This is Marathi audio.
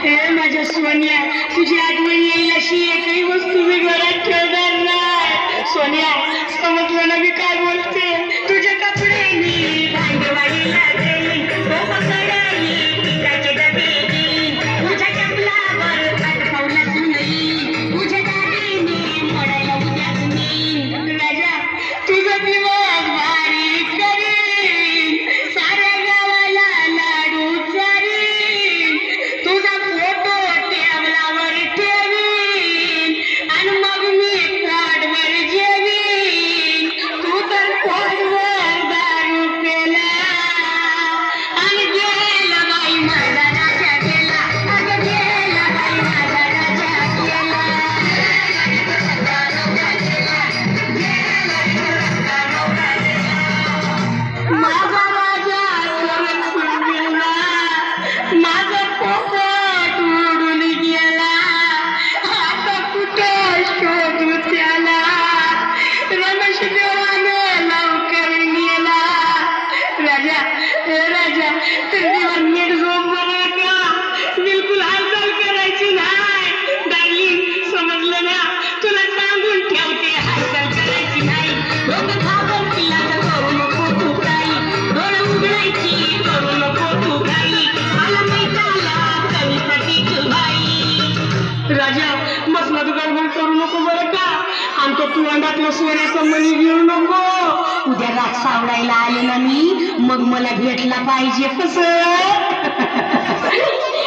हे माझ्या सोन्या, तुझी आठवण येईल अशी एकही वस्तू मी घरात ठेवणार नाही. सोन्या, समजलं ना मी काय बोलते? तुझे कपडे मी भांडवाडीला देईन, पिठाचे डबे देईन, तुझ्या टेबलावर पाठवलाच नाही, तुझ्या दादीने मोडायला उद्याच नेईन. राजा, तुझं दिवस भारी करीन, साऱ्या गावाला लाडू चारीन, तुझा फोटो टेबलावर ठेवीन आणि मग मी पोटभर जेवीन. तू तर पोटभर दारू पेला आणि गेला बाई माझा राजा गेला, अगं गेला बाई माझा राजा गेला. माझा राजा सोडून गेला, माझा पोपट उडून गेला, आता कुठे शोधू त्याला? रमेश देवाने लवकर गेला. राजा, हे राजा, तर देवा नीट झोप बरं का, बिलकुल हालचाल करायची नाही. डार्लिंग, समजलं ना? तुला सांगून ठेवते, हालचाल करायची नाही. डोकं थांबून पिल्लाचं करू नको तू काही, डोळं उघडायची करू नको तू काही, मला माहित आला कणीपतीची बाई. राजा, मसनात गडबड करू नको बरं का, आमच्या तुवंडातलं सोन्याचं मणी घेऊ नको. उद्या रात सावडायला आले ना मी, मग मला भेटला पाहिजे कसं.